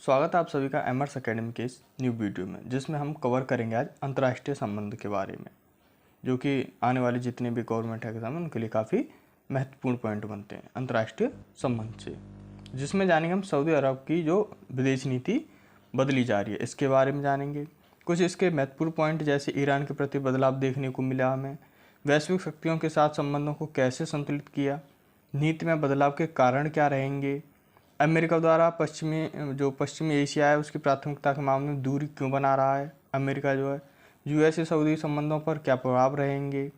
स्वागत है आप सभी का एमर्स एकेडमी के इस न्यू वीडियो में, जिसमें हम कवर करेंगे आज अंतर्राष्ट्रीय संबंध के बारे में, जो कि आने वाले जितने भी गवर्नमेंट एग्जाम हैं उनके लिए काफ़ी महत्वपूर्ण पॉइंट बनते हैं अंतर्राष्ट्रीय संबंध से। जिसमें जानेंगे हम सऊदी अरब की जो विदेश नीति बदली जा रही है इसके बारे में जानेंगे। कुछ इसके महत्वपूर्ण पॉइंट जैसे ईरान के प्रति बदलाव देखने को मिला हमें, वैश्विक शक्तियों के साथ संबंधों को कैसे संतुलित किया, नीति में बदलाव के कारण क्या रहेंगे, अमेरिका द्वारा पश्चिमी एशिया है उसकी प्राथमिकता के मामले में दूरी क्यों बना रहा है, अमेरिका जो है यूएस सऊदी संबंधों पर क्या प्रभाव रहेंगे,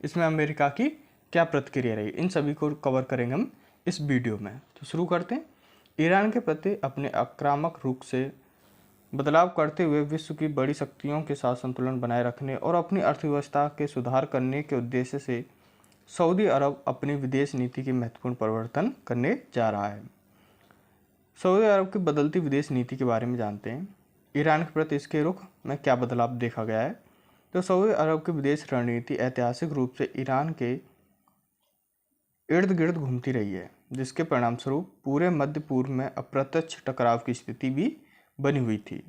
इसमें अमेरिका की क्या प्रतिक्रिया रहेगी, इन सभी को कवर करेंगे हम इस वीडियो में। तो शुरू करते हैं। ईरान के प्रति अपने आक्रामक रुख से बदलाव करते हुए विश्व की बड़ी शक्तियों के साथ संतुलन बनाए रखने और अपनी अर्थव्यवस्था के सुधार करने के उद्देश्य से सऊदी अरब अपनी विदेश नीति के महत्वपूर्ण परिवर्तन करने जा रहा है। सऊदी अरब की बदलती विदेश नीति के बारे में जानते हैं। ईरान के प्रति इसके रुख में क्या बदलाव देखा गया है। तो सऊदी अरब की विदेश रणनीति ऐतिहासिक रूप से ईरान के इर्द गिर्द घूमती रही है, जिसके परिणामस्वरूप पूरे मध्य पूर्व में अप्रत्यक्ष टकराव की स्थिति भी बनी हुई थी।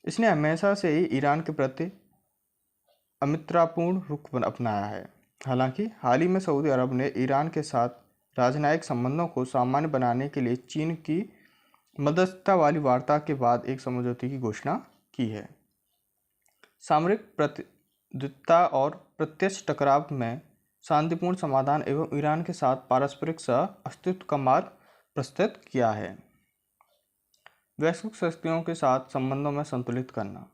इसने हमेशा से ही ईरान के प्रति अमित्रतापूर्ण रुख अपनाया है। हालांकि हाल ही में सऊदी अरब ने ईरान के साथ राजनयिक संबंधों को सामान्य बनाने के लिए चीन की मध्यस्थता वाली वार्ता के बाद एक समझौते की घोषणा की है। सामरिक प्रतिद्वंद्विता और प्रत्यक्ष टकराव में शांतिपूर्ण समाधान एवं ईरान के साथ पारस्परिक सह अस्तित्व का मार्ग प्रशस्त किया है। वैश्विक शक्तियों के साथ संबंधों में संतुलित करना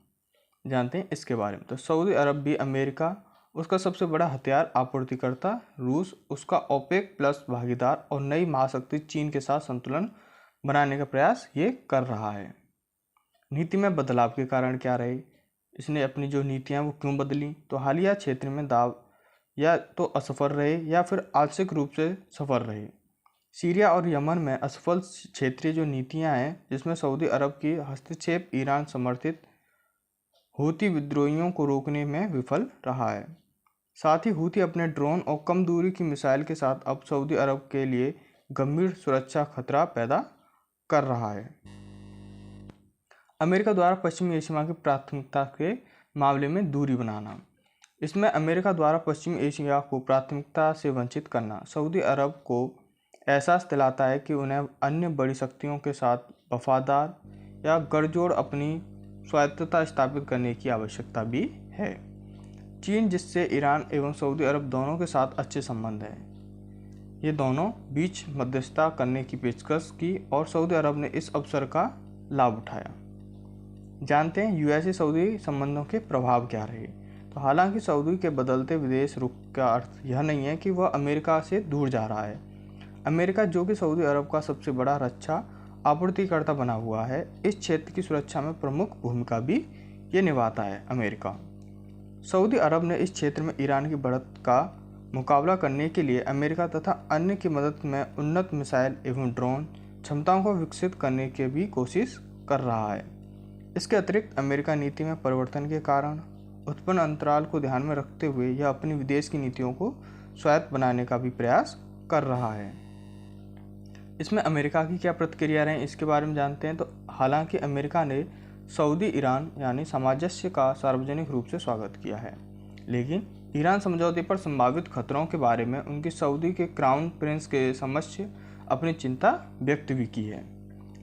जानते हैं इसके बारे में। तो सऊदी अरब भी अमेरिका उसका सबसे बड़ा हथियार आपूर्तिकर्ता, रूस उसका ओपेक प्लस भागीदार और नई महाशक्ति चीन के साथ संतुलन बनाने का प्रयास ये कर रहा है। नीति में बदलाव के कारण क्या रहे, इसने अपनी जो नीतियां वो क्यों बदली। तो हालिया क्षेत्र में दाव या तो असफल रहे या फिर आंशिक रूप से सफल रहे। सीरिया और यमन में असफल क्षेत्रीय जो नीतियां हैं, जिसमें सऊदी अरब की हस्तक्षेप ईरान समर्थित हूती विद्रोहियों को रोकने में विफल रहा है। साथ ही हूती अपने ड्रोन और कम दूरी की मिसाइल के साथ अब सऊदी अरब के लिए गंभीर सुरक्षा खतरा पैदा कर रहा है। अमेरिका द्वारा पश्चिमी एशिया की प्राथमिकता के मामले में दूरी बनाना, इसमें अमेरिका द्वारा पश्चिमी एशिया को प्राथमिकता से वंचित करना सऊदी अरब को एहसास दिलाता है कि उन्हें अन्य बड़ी शक्तियों के साथ वफादार या गठजोड़ अपनी स्वायत्तता स्थापित करने की आवश्यकता भी है। चीन, जिससे ईरान एवं सऊदी अरब दोनों के साथ अच्छे संबंध हैं, ये दोनों बीच मध्यस्थता करने की पेशकश की और सऊदी अरब ने इस अवसर का लाभ उठाया। जानते हैं यूएस सऊदी संबंधों के प्रभाव क्या रहे। तो हालांकि सऊदी के बदलते विदेश रुख का अर्थ यह नहीं है कि वह अमेरिका से दूर जा रहा है। अमेरिका, जो कि सऊदी अरब का सबसे बड़ा रक्षा आपूर्तिकर्ता बना हुआ है, इस क्षेत्र की सुरक्षा में प्रमुख भूमिका भी ये निभाता है। अमेरिका सऊदी अरब ने इस क्षेत्र में ईरान की बढ़त का मुकाबला करने के लिए अमेरिका तथा अन्य की मदद में उन्नत मिसाइल एवं ड्रोन क्षमताओं को विकसित करने की भी कोशिश कर रहा है। इसके अतिरिक्त अमेरिका नीति में परिवर्तन के कारण उत्पन्न अंतराल को ध्यान में रखते हुए यह अपनी विदेश की नीतियों को स्वायत्त बनाने का भी प्रयास कर रहा है। इसमें अमेरिका की क्या प्रतिक्रिया रही इसके बारे में जानते हैं। तो हालांकि अमेरिका ने सऊदी ईरान यानी सामंजस्य का सार्वजनिक रूप से स्वागत किया है, लेकिन ईरान समझौते पर संभावित खतरों के बारे में उनकी सऊदी के क्राउन प्रिंस के समक्ष अपनी चिंता व्यक्त भी की है।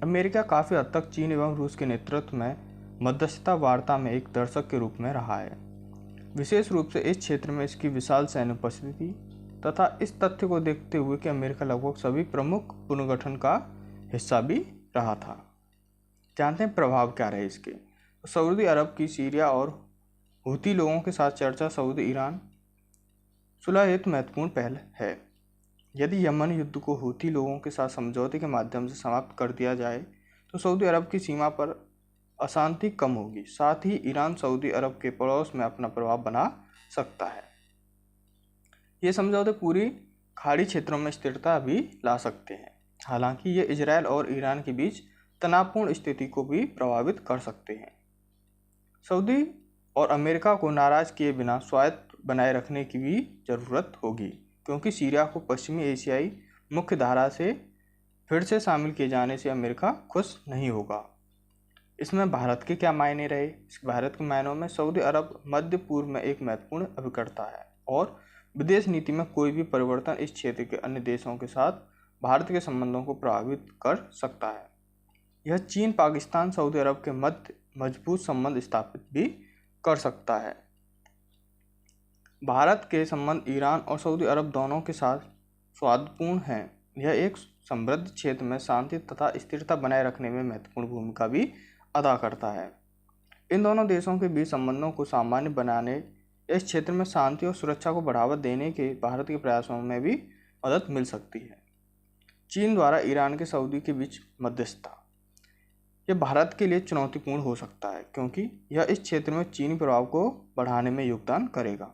अमेरिका काफ़ी हद तक चीन एवं रूस के नेतृत्व में मध्यस्थता वार्ता में एक दर्शक के रूप में रहा है, विशेष रूप से इस क्षेत्र में इसकी विशाल सैन्य उपस्थिति तथा इस तथ्य को देखते हुए कि अमेरिका लगभग सभी प्रमुख पुनर्गठन का हिस्सा भी रहा था। जानते हैं प्रभाव क्या रहे इसके। सऊदी अरब की सीरिया और हूती लोगों के साथ चर्चा सऊदी ईरान सुलह हेतु महत्वपूर्ण पहल है। यदि यमन युद्ध को हूती लोगों के साथ समझौते के माध्यम से समाप्त कर दिया जाए तो सऊदी अरब की सीमा पर अशांति कम होगी। साथ ही ईरान सऊदी अरब के पड़ोस में अपना प्रभाव बना सकता है। ये समझौते पूरी खाड़ी क्षेत्रों में स्थिरता भी ला सकते हैं। हालांकि ये इजरायल और ईरान के बीच तनावपूर्ण स्थिति को भी प्रभावित कर सकते हैं। सऊदी और अमेरिका को नाराज किए बिना स्वायत्त बनाए रखने की भी जरूरत होगी, क्योंकि सीरिया को पश्चिमी एशियाई मुख्य धारा से फिर से शामिल किए जाने से अमेरिका खुश नहीं होगा। इसमें भारत के क्या मायने रहे? भारत के मायनों में सऊदी अरब मध्य पूर्व में एक महत्वपूर्ण अभिकर्ता है और विदेश नीति में कोई भी परिवर्तन इस क्षेत्र के अन्य देशों के साथ भारत के संबंधों को प्रभावित कर सकता है। यह चीन, पाकिस्तान, सऊदी अरब के मध्य मजबूत संबंध स्थापित भी कर सकता है। भारत के संबंध ईरान और सऊदी अरब दोनों के साथ सौहार्दपूर्ण हैं। यह एक समृद्ध क्षेत्र में शांति तथा स्थिरता बनाए रखने में महत्वपूर्ण भूमिका भी अदा करता है। इन दोनों देशों के बीच संबंधों को सामान्य बनाने, इस क्षेत्र में शांति और सुरक्षा को बढ़ावा देने के भारत के प्रयासों में भी मदद मिल सकती है। चीन द्वारा ईरान के सऊदी के बीच मध्यस्थता, यह भारत के लिए चुनौतीपूर्ण हो सकता है क्योंकि यह इस क्षेत्र में चीनी प्रभाव को बढ़ाने में योगदान करेगा।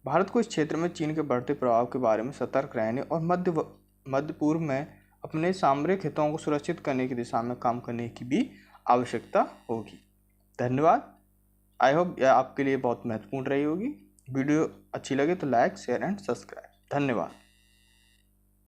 भारत को इस क्षेत्र में चीन के बढ़ते प्रभाव के बारे में सतर्क रहने और मध्य पूर्व में अपने सामरिक हितों को सुरक्षित करने की दिशा में काम करने की भी आवश्यकता होगी। धन्यवाद। आई होप यह आपके लिए बहुत महत्वपूर्ण रही होगी। वीडियो अच्छी लगे तो लाइक, शेयर एंड सब्सक्राइब। धन्यवाद।